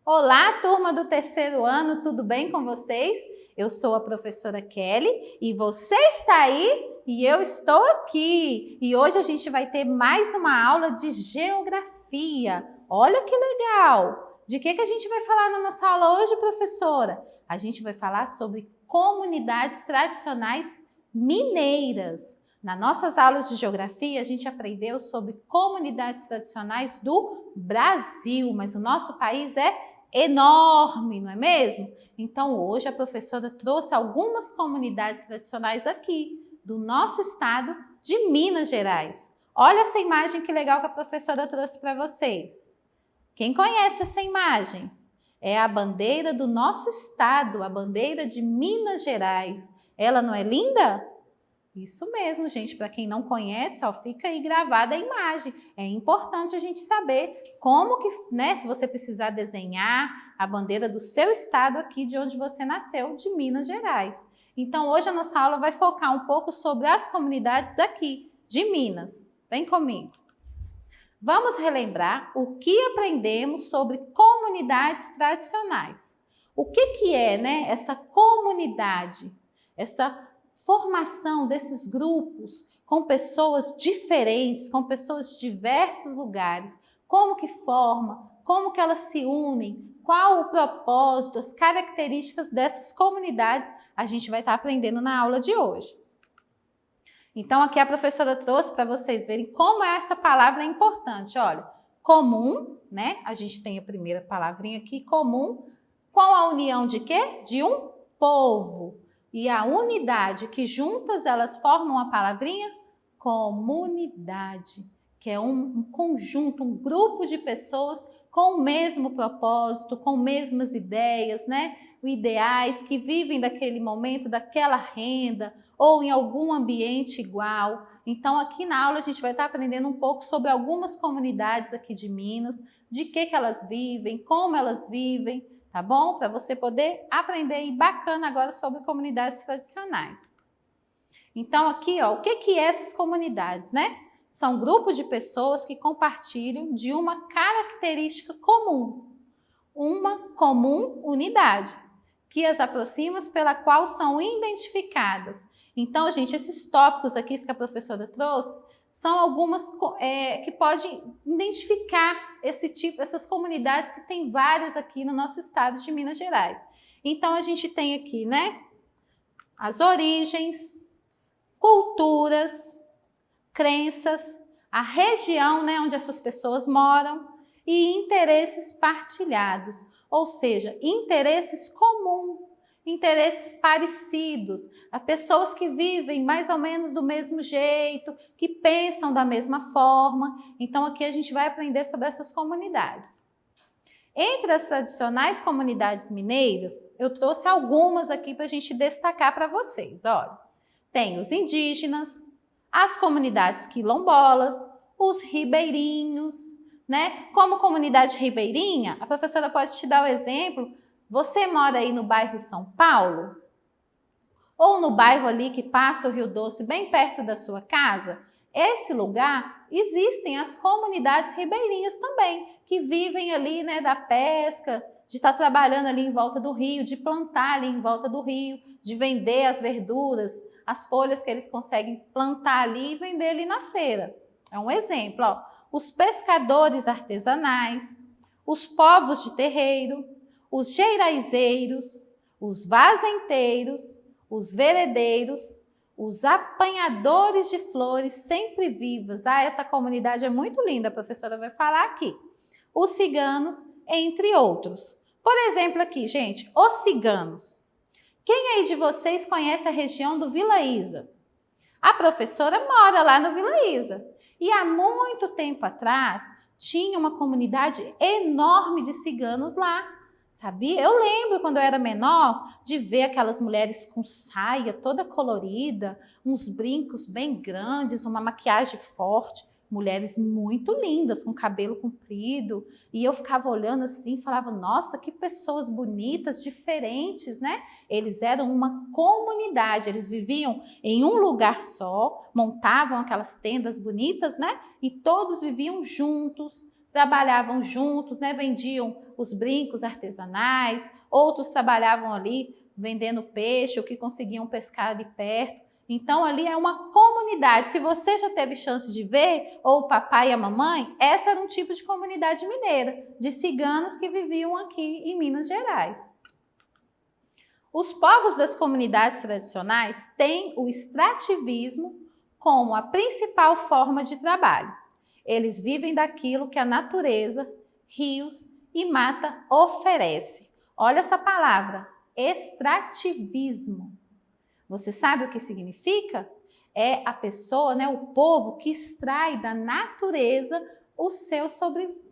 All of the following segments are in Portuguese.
Olá, turma do terceiro ano, tudo bem com vocês? Eu sou a professora Kelly e você está aí e eu estou aqui. E hoje a gente vai ter mais uma aula de geografia. Olha que legal! De que a gente vai falar na nossa aula hoje, professora? A gente vai falar sobre comunidades tradicionais mineiras. Nas nossas aulas de geografia, a gente aprendeu sobre comunidades tradicionais do Brasil, mas o nosso país é enorme, não é mesmo? Então, hoje a professora trouxe algumas comunidades tradicionais aqui, do nosso estado de Minas Gerais. Olha essa imagem que legal que a professora trouxe para vocês. Quem conhece essa imagem? É a bandeira do nosso estado, a bandeira de Minas Gerais. Ela não é linda? Isso mesmo, gente. Para quem não conhece, ó, fica aí gravada a imagem. É importante a gente saber como que, né, se você precisar desenhar a bandeira do seu estado aqui, de onde você nasceu, de Minas Gerais. Então, hoje a nossa aula vai focar um pouco sobre as comunidades aqui, de Minas. Vem comigo. Vamos relembrar o que aprendemos sobre comunidades tradicionais. O que é, né, essa comunidade, essa formação desses grupos com pessoas diferentes, com pessoas de diversos lugares, como que forma, como que elas se unem, qual o propósito, as características dessas comunidades, a gente vai estar aprendendo na aula de hoje. Então, aqui a professora trouxe para vocês verem como essa palavra é importante. Olha, comum, né? A gente tem a primeira palavrinha aqui, comum, com a união de quê? De um povo. E a unidade, que juntas elas formam a palavrinha comunidade, que é um conjunto, um grupo de pessoas com o mesmo propósito, com mesmas ideias, né? Ideais, que vivem daquele momento, daquela renda, ou em algum ambiente igual. Então, aqui na aula a gente vai estar aprendendo um pouco sobre algumas comunidades aqui de Minas, de que elas vivem, como elas vivem, tá bom? Para você poder aprender aí bacana agora sobre comunidades tradicionais. Então, aqui, ó, o que é essas comunidades, né? São grupos de pessoas que compartilham de uma característica comum, uma comum unidade, que as aproxima, pela qual são identificadas. Então, gente, esses tópicos aqui que a professora trouxe são algumas que podem identificar essas comunidades que tem várias aqui no nosso estado de Minas Gerais. Então, a gente tem aqui, né, as origens, culturas, crenças, a região, né, onde essas pessoas moram e interesses partilhados, ou seja, interesses comuns, interesses parecidos, a pessoas que vivem mais ou menos do mesmo jeito, que pensam da mesma forma. Então, aqui a gente vai aprender sobre essas comunidades. Entre as tradicionais comunidades mineiras, eu trouxe algumas aqui para a gente destacar para vocês. Olha, tem os indígenas, as comunidades quilombolas, os ribeirinhos, né? Como comunidade ribeirinha, a professora pode te dar o exemplo. Você mora aí no bairro São Paulo? Ou no bairro ali que passa o Rio Doce, bem perto da sua casa? Esse lugar, existem as comunidades ribeirinhas também, que vivem ali, né, da pesca, de estar trabalhando ali em volta do rio, de plantar ali em volta do rio, de vender as verduras, as folhas que eles conseguem plantar ali e vender ali na feira. É um exemplo, ó. Os pescadores artesanais, os povos de terreiro, os geiraizeiros, os vazenteiros, os veredeiros, os apanhadores de flores sempre vivas. Ah, essa comunidade é muito linda, a professora vai falar aqui. Os ciganos, entre outros. Por exemplo aqui, gente, os ciganos. Quem aí de vocês conhece a região do Vila Isa? A professora mora lá no Vila Isa. E há muito tempo atrás, tinha uma comunidade enorme de ciganos lá. Sabia? Eu lembro quando eu era menor de ver aquelas mulheres com saia toda colorida, uns brincos bem grandes, uma maquiagem forte, mulheres muito lindas, com cabelo comprido, e eu ficava olhando assim, falava, nossa, que pessoas bonitas, diferentes, né? Eles eram uma comunidade, eles viviam em um lugar só, montavam aquelas tendas bonitas, né? E todos viviam juntos, trabalhavam juntos, né? Vendiam os brincos artesanais, outros trabalhavam ali vendendo peixe, o que conseguiam pescar ali perto. Então, ali é uma comunidade. Se você já teve chance de ver, ou o papai e a mamãe, essa era um tipo de comunidade mineira, de ciganos que viviam aqui em Minas Gerais. Os povos das comunidades tradicionais têm o extrativismo como a principal forma de trabalho. Eles vivem daquilo que a natureza, rios e mata oferece. Olha essa palavra, extrativismo. Você sabe o que significa? É a pessoa, né, o povo que extrai da natureza o seu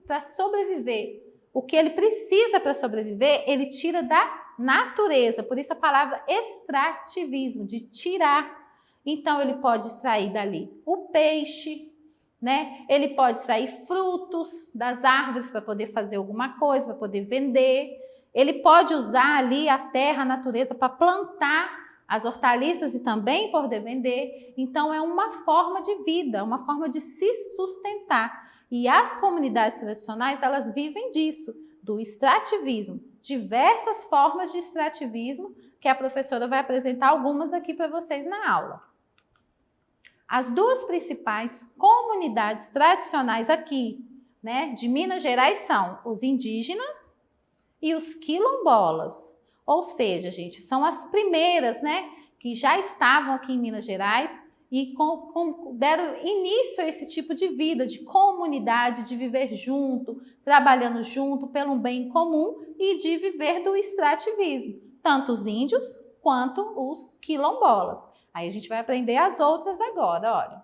para sobreviver. O que ele precisa para sobreviver, ele tira da natureza. Por isso a palavra extrativismo, de tirar. Então ele pode extrair dali o peixe, né? Ele pode extrair frutos das árvores para poder fazer alguma coisa, para poder vender. Ele pode usar ali a terra, a natureza para plantar as hortaliças e também poder vender. Então é uma forma de vida, uma forma de se sustentar. E as comunidades tradicionais, elas vivem disso, do extrativismo. Diversas formas de extrativismo que a professora vai apresentar algumas aqui para vocês na aula. As duas principais comunidades tradicionais aqui, né, de Minas Gerais são os indígenas e os quilombolas. Ou seja, gente, são as primeiras, né, que já estavam aqui em Minas Gerais e deram início a esse tipo de vida, de comunidade, de viver junto, trabalhando junto pelo bem comum e de viver do extrativismo, tanto os índios quanto os quilombolas. Aí a gente vai aprender as outras agora, olha.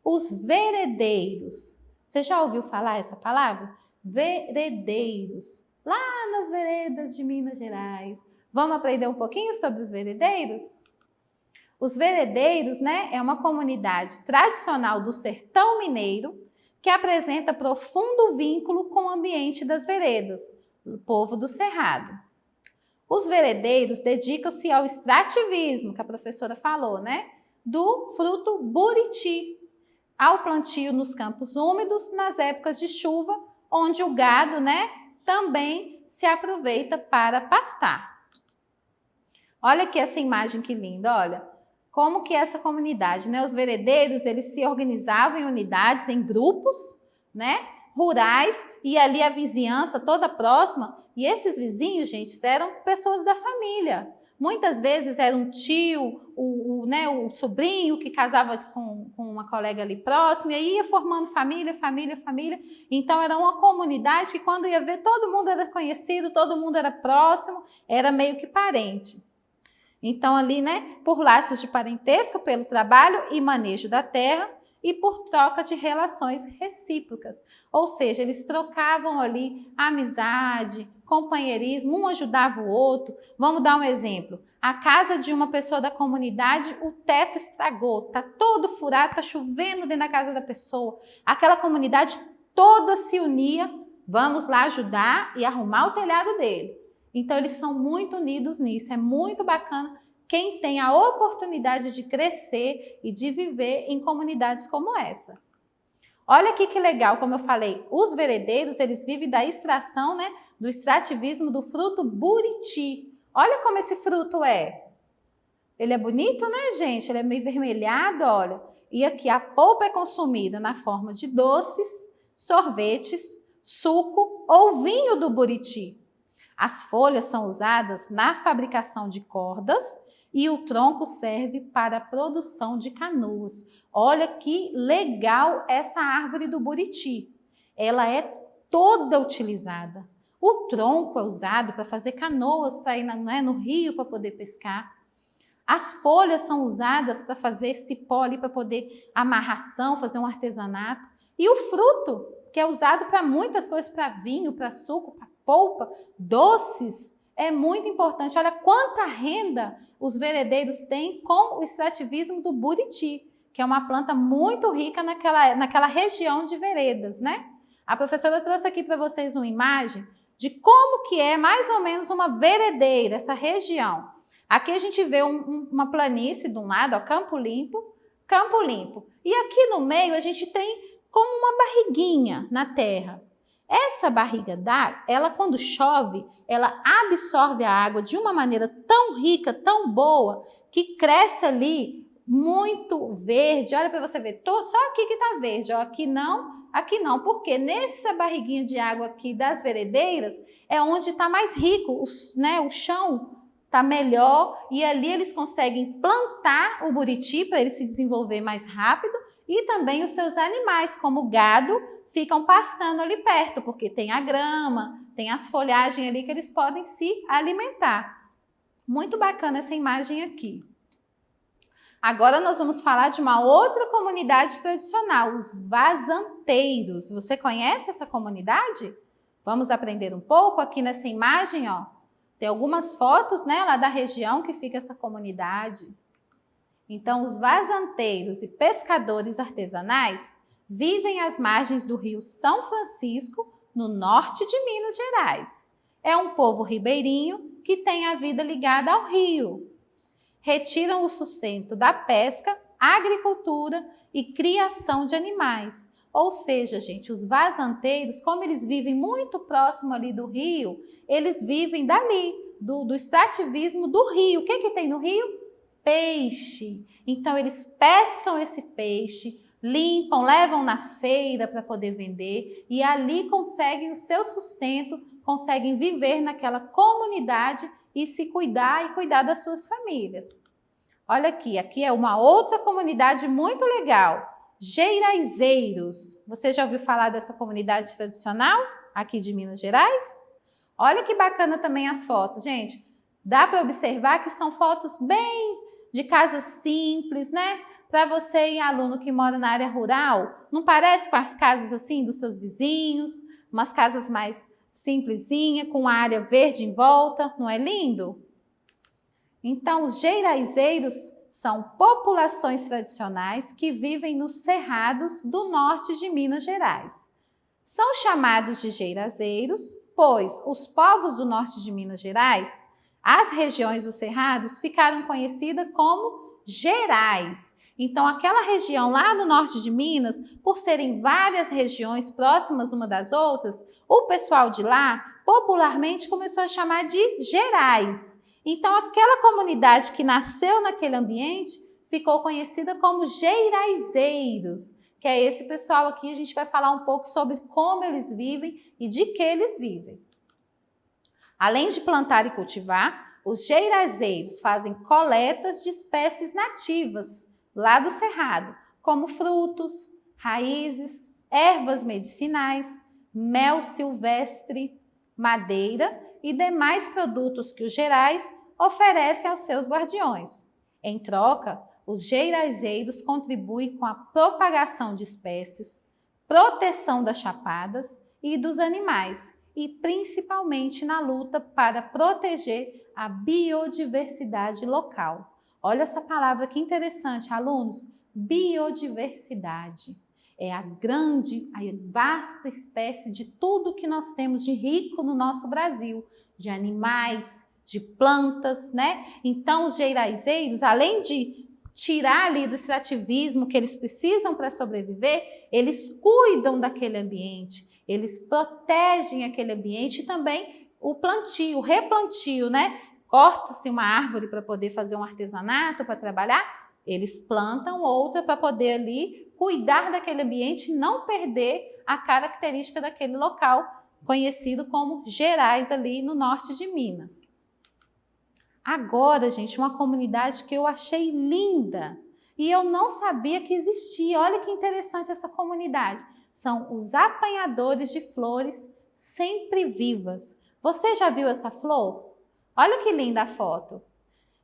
Os veredeiros. Você já ouviu falar essa palavra? Veredeiros. Lá nas veredas de Minas Gerais. Vamos aprender um pouquinho sobre os veredeiros? Os veredeiros, né, é uma comunidade tradicional do sertão mineiro que apresenta profundo vínculo com o ambiente das veredas, o povo do cerrado. Os veredeiros dedicam-se ao extrativismo, que a professora falou, né, do fruto buriti, ao plantio nos campos úmidos nas épocas de chuva, onde o gado, né, também se aproveita para pastar. Olha aqui essa imagem que linda, olha. Como que é essa comunidade, né? Os veredeiros, eles se organizavam em unidades, em grupos, né? Rurais, e ali a vizinhança toda próxima. E esses vizinhos, gente, eram pessoas da família. Muitas vezes era um tio, o sobrinho que casava com uma colega ali próxima, e aí ia formando família. Então era uma comunidade que quando ia ver, todo mundo era conhecido, todo mundo era próximo, era meio que parente. Então ali, né, por laços de parentesco, pelo trabalho e manejo da terra e por troca de relações recíprocas. Ou seja, eles trocavam ali amizade, companheirismo, um ajudava o outro. Vamos dar um exemplo. A casa de uma pessoa da comunidade, o teto estragou, tá todo furado, tá chovendo dentro da casa da pessoa. Aquela comunidade toda se unia, vamos lá ajudar e arrumar o telhado dele. Então, eles são muito unidos nisso, é muito bacana quem tem a oportunidade de crescer e de viver em comunidades como essa. Olha aqui que legal, como eu falei, os veredeiros, eles vivem da extração, né, do extrativismo do fruto buriti. Olha como esse fruto é. Ele é bonito, né, gente? Ele é meio vermelhado, olha. E aqui a polpa é consumida na forma de doces, sorvetes, suco ou vinho do buriti. As folhas são usadas na fabricação de cordas e o tronco serve para a produção de canoas. Olha que legal essa árvore do buriti. Ela é toda utilizada. O tronco é usado para fazer canoas, para ir no rio para poder pescar. As folhas são usadas para fazer cipó ali, para poder amarração, fazer um artesanato. E o fruto, que é usado para muitas coisas, para vinho, para suco, para polpa, doces, é muito importante. Olha quanta renda os veredeiros têm com o extrativismo do buriti, que é uma planta muito rica naquela região de veredas, né? A professora trouxe aqui para vocês uma imagem de como que é mais ou menos uma veredeira, essa região. Aqui a gente vê uma planície de um lado, ó, Campo Limpo. E aqui no meio a gente tem como uma barriguinha na terra. Essa barriga d'água, ela quando chove, ela absorve a água de uma maneira tão rica, tão boa, que cresce ali muito verde. Olha para você ver, só aqui que está verde, ó, aqui não, porque nessa barriguinha de água aqui das veredeiras é onde está mais rico, né, o chão está melhor e ali eles conseguem plantar o buriti para ele se desenvolver mais rápido e também os seus animais, como o gado, ficam pastando ali perto, porque tem a grama, tem as folhagens ali que eles podem se alimentar. Muito bacana essa imagem aqui. Agora nós vamos falar de uma outra comunidade tradicional, os vazanteiros. Você conhece essa comunidade? Vamos aprender um pouco aqui nessa imagem, ó. Tem algumas fotos, né, lá da região que fica essa comunidade. Então, os vazanteiros e pescadores artesanais vivem às margens do rio São Francisco, no norte de Minas Gerais. É um povo ribeirinho que tem a vida ligada ao rio. Retiram o sustento da pesca, agricultura e criação de animais. Ou seja, gente, os vazanteiros, como eles vivem muito próximo ali do rio, eles vivem dali, do extrativismo do rio. O que tem no rio? Peixe. Então, eles pescam esse peixe, limpam, levam na feira para poder vender e ali conseguem o seu sustento, conseguem viver naquela comunidade e se cuidar e cuidar das suas famílias. Olha aqui é uma outra comunidade muito legal, Geiraizeiros. Você já ouviu falar dessa comunidade tradicional aqui de Minas Gerais? Olha que bacana também as fotos, gente. Dá para observar que são fotos bem de casas simples, né? Para você, aluno que mora na área rural, não parece com as casas assim dos seus vizinhos, umas casas mais simplesinha, com a área verde em volta, não é lindo? Então, os geiraizeiros são populações tradicionais que vivem nos cerrados do norte de Minas Gerais. São chamados de gerazeiros, pois os povos do norte de Minas Gerais, as regiões dos cerrados, ficaram conhecidas como gerais. Então, aquela região lá no norte de Minas, por serem várias regiões próximas uma das outras, o pessoal de lá popularmente começou a chamar de gerais. Então, aquela comunidade que nasceu naquele ambiente ficou conhecida como geiraizeiros, que é esse pessoal aqui. A gente vai falar um pouco sobre como eles vivem e de que eles vivem. Além de plantar e cultivar, os geiraizeiros fazem coletas de espécies nativas lá do cerrado, como frutos, raízes, ervas medicinais, mel silvestre, madeira e demais produtos que os gerais oferecem aos seus guardiões. Em troca, os geiraizeiros contribuem com a propagação de espécies, proteção das chapadas e dos animais, e principalmente na luta para proteger a biodiversidade local. Olha essa palavra que interessante, alunos, biodiversidade. É a vasta espécie de tudo que nós temos de rico no nosso Brasil, de animais, de plantas, né? Então, os geiraizeiros, além de tirar ali do extrativismo que eles precisam para sobreviver, eles cuidam daquele ambiente, eles protegem aquele ambiente e também o plantio, o replantio, né? Corta-se uma árvore para poder fazer um artesanato, para trabalhar, eles plantam outra para poder ali cuidar daquele ambiente e não perder a característica daquele local, conhecido como Gerais, ali no norte de Minas. Agora, gente, uma comunidade que eu achei linda e eu não sabia que existia. Olha que interessante essa comunidade. São os apanhadores de flores sempre vivas. Você já viu essa flor? Olha que linda a foto.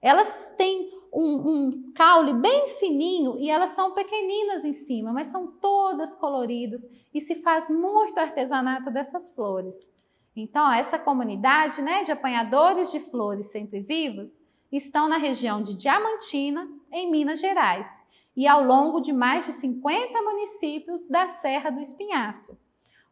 Elas têm um caule bem fininho e elas são pequeninas em cima, mas são todas coloridas e se faz muito artesanato dessas flores. Então, essa comunidade, né, de apanhadores de flores sempre vivas estão na região de Diamantina, em Minas Gerais, e ao longo de mais de 50 municípios da Serra do Espinhaço.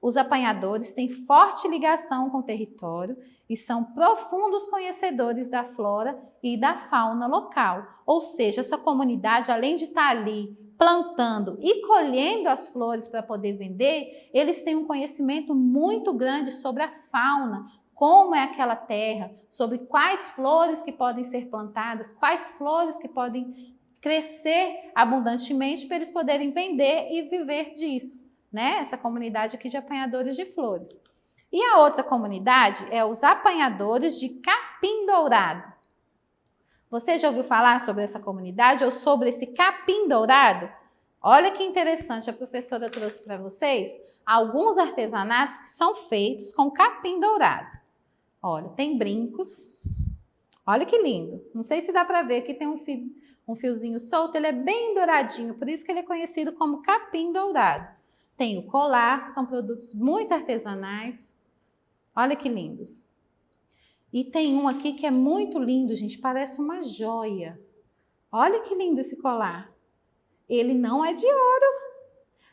Os apanhadores têm forte ligação com o território e são profundos conhecedores da flora e da fauna local. Ou seja, essa comunidade, além de estar ali plantando e colhendo as flores para poder vender, eles têm um conhecimento muito grande sobre a fauna, como é aquela terra, sobre quais flores que podem ser plantadas, quais flores que podem crescer abundantemente para eles poderem vender e viver disso, né? Essa comunidade aqui de apanhadores de flores. E a outra comunidade é os apanhadores de capim-dourado. Você já ouviu falar sobre essa comunidade ou sobre esse capim-dourado? Olha que interessante, a professora trouxe para vocês alguns artesanatos que são feitos com capim-dourado. Olha, tem brincos. Olha que lindo. Não sei se dá para ver, aqui tem um fiozinho solto, ele é bem douradinho, por isso que ele é conhecido como capim-dourado. Tem o colar, são produtos muito artesanais. Olha que lindos. E tem um aqui que é muito lindo, gente, parece uma joia. Olha que lindo esse colar. Ele não é de ouro,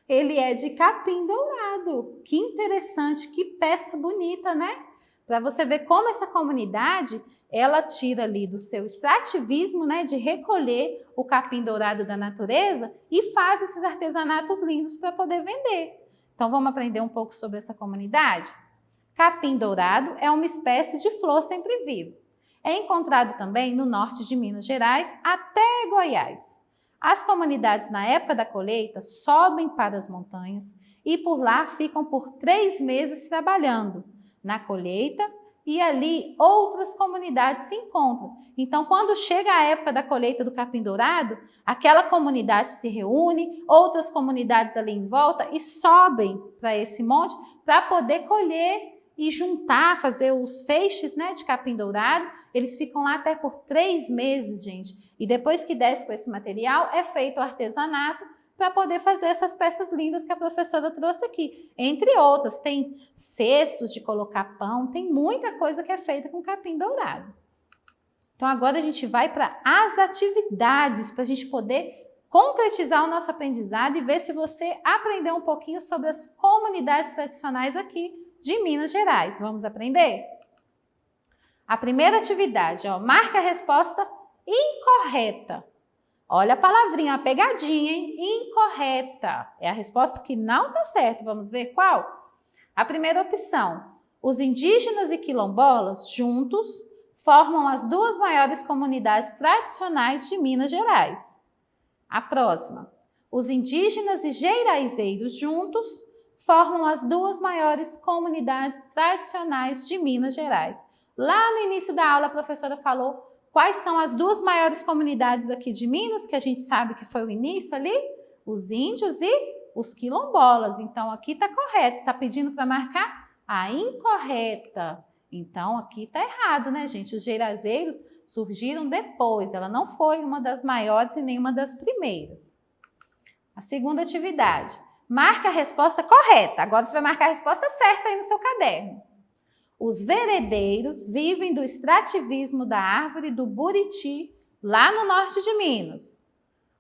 ele é de capim dourado. Que interessante, que peça bonita, né? Para você ver como essa comunidade, ela tira ali do seu extrativismo, né, de recolher o capim dourado da natureza e faz esses artesanatos lindos para poder vender. Então vamos aprender um pouco sobre essa comunidade? Capim dourado é uma espécie de flor sempre viva. É encontrado também no norte de Minas Gerais até Goiás. As comunidades na época da colheita sobem para as montanhas e por lá ficam por 3 meses trabalhando na colheita e ali outras comunidades se encontram. Então, quando chega a época da colheita do capim dourado, aquela comunidade se reúne, outras comunidades ali em volta e sobem para esse monte para poder colher e juntar, fazer os feixes, né, de capim dourado. Eles ficam lá até por 3 meses, gente. E depois que desce com esse material, é feito o artesanato para poder fazer essas peças lindas que a professora trouxe aqui. Entre outras, tem cestos de colocar pão, tem muita coisa que é feita com capim dourado. Então agora a gente vai para as atividades, para a gente poder concretizar o nosso aprendizado e ver se você aprendeu um pouquinho sobre as comunidades tradicionais aqui de Minas Gerais. Vamos aprender? A primeira atividade, ó, marca a resposta incorreta. Olha a palavrinha, a pegadinha, hein? Incorreta. É a resposta que não está certa. Vamos ver qual? A primeira opção. Os indígenas e quilombolas, juntos, formam as 2 maiores comunidades tradicionais de Minas Gerais. A próxima. Os indígenas e geiraizeiros, juntos, formam as 2 maiores comunidades tradicionais de Minas Gerais. Lá no início da aula, a professora falou quais são as 2 maiores comunidades aqui de Minas, que a gente sabe que foi o início ali? Os índios e os quilombolas. Então, aqui está correto. Está pedindo para marcar a incorreta. Então, aqui está errado, né, gente? Os gerazeiros surgiram depois. Ela não foi uma das maiores e nem uma das primeiras. A segunda atividade. Marca a resposta correta. Agora você vai marcar a resposta certa aí no seu caderno. Os veredeiros vivem do extrativismo da árvore do buriti, lá no norte de Minas.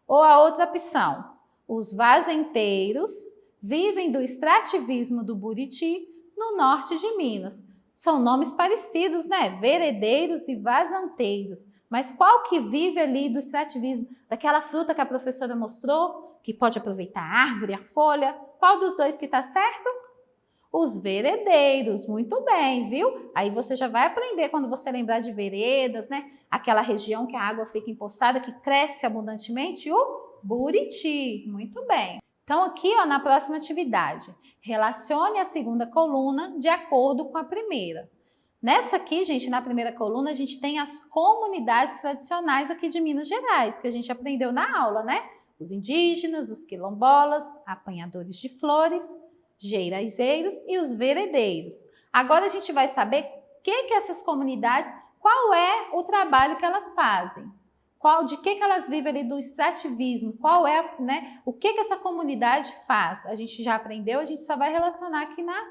Ou a outra opção, os vazenteiros vivem do extrativismo do buriti, no norte de Minas. São nomes parecidos, né? Veredeiros e vazanteiros. Mas qual que vive ali do extrativismo? Daquela fruta que a professora mostrou, que pode aproveitar a árvore, a folha. Qual dos 2 que está certo? Os veredeiros, muito bem, viu? Aí você já vai aprender quando você lembrar de veredas, né? Aquela região que a água fica empoçada, que cresce abundantemente, o buriti. Muito bem. Então aqui, ó, na próxima atividade, relacione a segunda coluna de acordo com a primeira. Nessa aqui, gente, na primeira coluna, a gente tem as comunidades tradicionais aqui de Minas Gerais, que a gente aprendeu na aula, né? Os indígenas, os quilombolas, apanhadores de flores, geiraizeiros e os veredeiros. Agora a gente vai saber essas comunidades, qual é o trabalho que elas fazem, de que elas vivem ali do extrativismo, qual é, né, o que essa comunidade faz. A gente já aprendeu, a gente só vai relacionar aqui na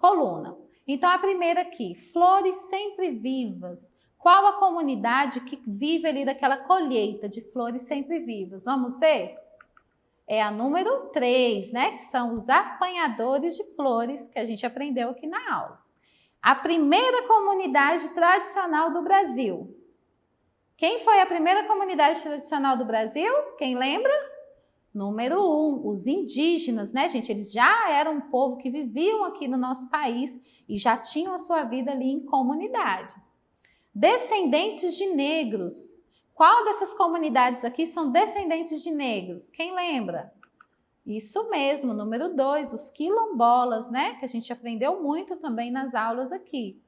coluna. Então a primeira aqui, flores sempre vivas. Qual a comunidade que vive ali daquela colheita de flores sempre vivas? Vamos ver? É a número 3, né? Que são os apanhadores de flores, que a gente aprendeu aqui na aula. A primeira comunidade tradicional do Brasil. Quem foi a primeira comunidade tradicional do Brasil? Quem lembra? Número 1, os indígenas, né, gente? Eles já eram um povo que viviam aqui no nosso país e já tinham a sua vida ali em comunidade. Descendentes de negros. Qual dessas comunidades aqui são descendentes de negros? Quem lembra? Isso mesmo, número 2, os quilombolas, né? Que a gente aprendeu muito também nas aulas aqui.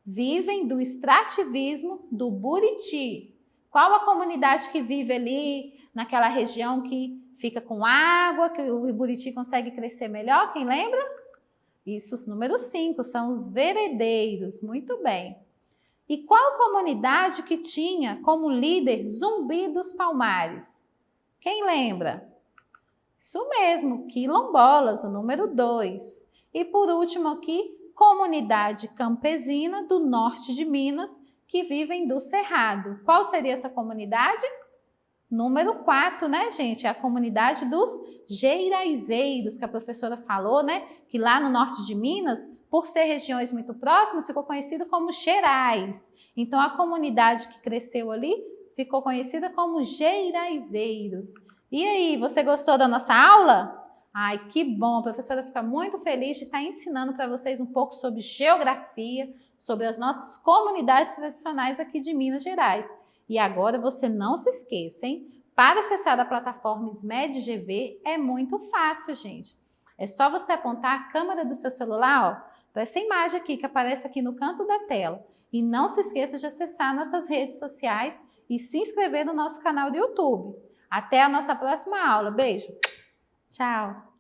Vivem do extrativismo do Buriti. Qual a comunidade que vive ali naquela região que fica com água, que o Buriti consegue crescer melhor? Quem lembra? Isso, número 5, são os veredeiros. Muito bem. E qual comunidade que tinha como líder Zumbi dos Palmares? Quem lembra? Isso mesmo, quilombolas, o número 2. E por último aqui, comunidade campesina do norte de Minas, que vivem do Cerrado. Qual seria essa comunidade? Número 4, né, gente? É a comunidade dos geiraizeiros, que a professora falou, né? Que lá no norte de Minas, por ser regiões muito próximas, ficou conhecido como Xerais. Então, a comunidade que cresceu ali ficou conhecida como geiraizeiros. E aí, você gostou da nossa aula? Ai, que bom! A professora fica muito feliz de estar ensinando para vocês um pouco sobre geografia, sobre as nossas comunidades tradicionais aqui de Minas Gerais. E agora você não se esqueça, hein? Para acessar a plataforma SMED GV é muito fácil, gente. É só você apontar a câmera do seu celular, para essa imagem aqui que aparece aqui no canto da tela. E não se esqueça de acessar nossas redes sociais e se inscrever no nosso canal do YouTube. Até a nossa próxima aula. Beijo! Tchau!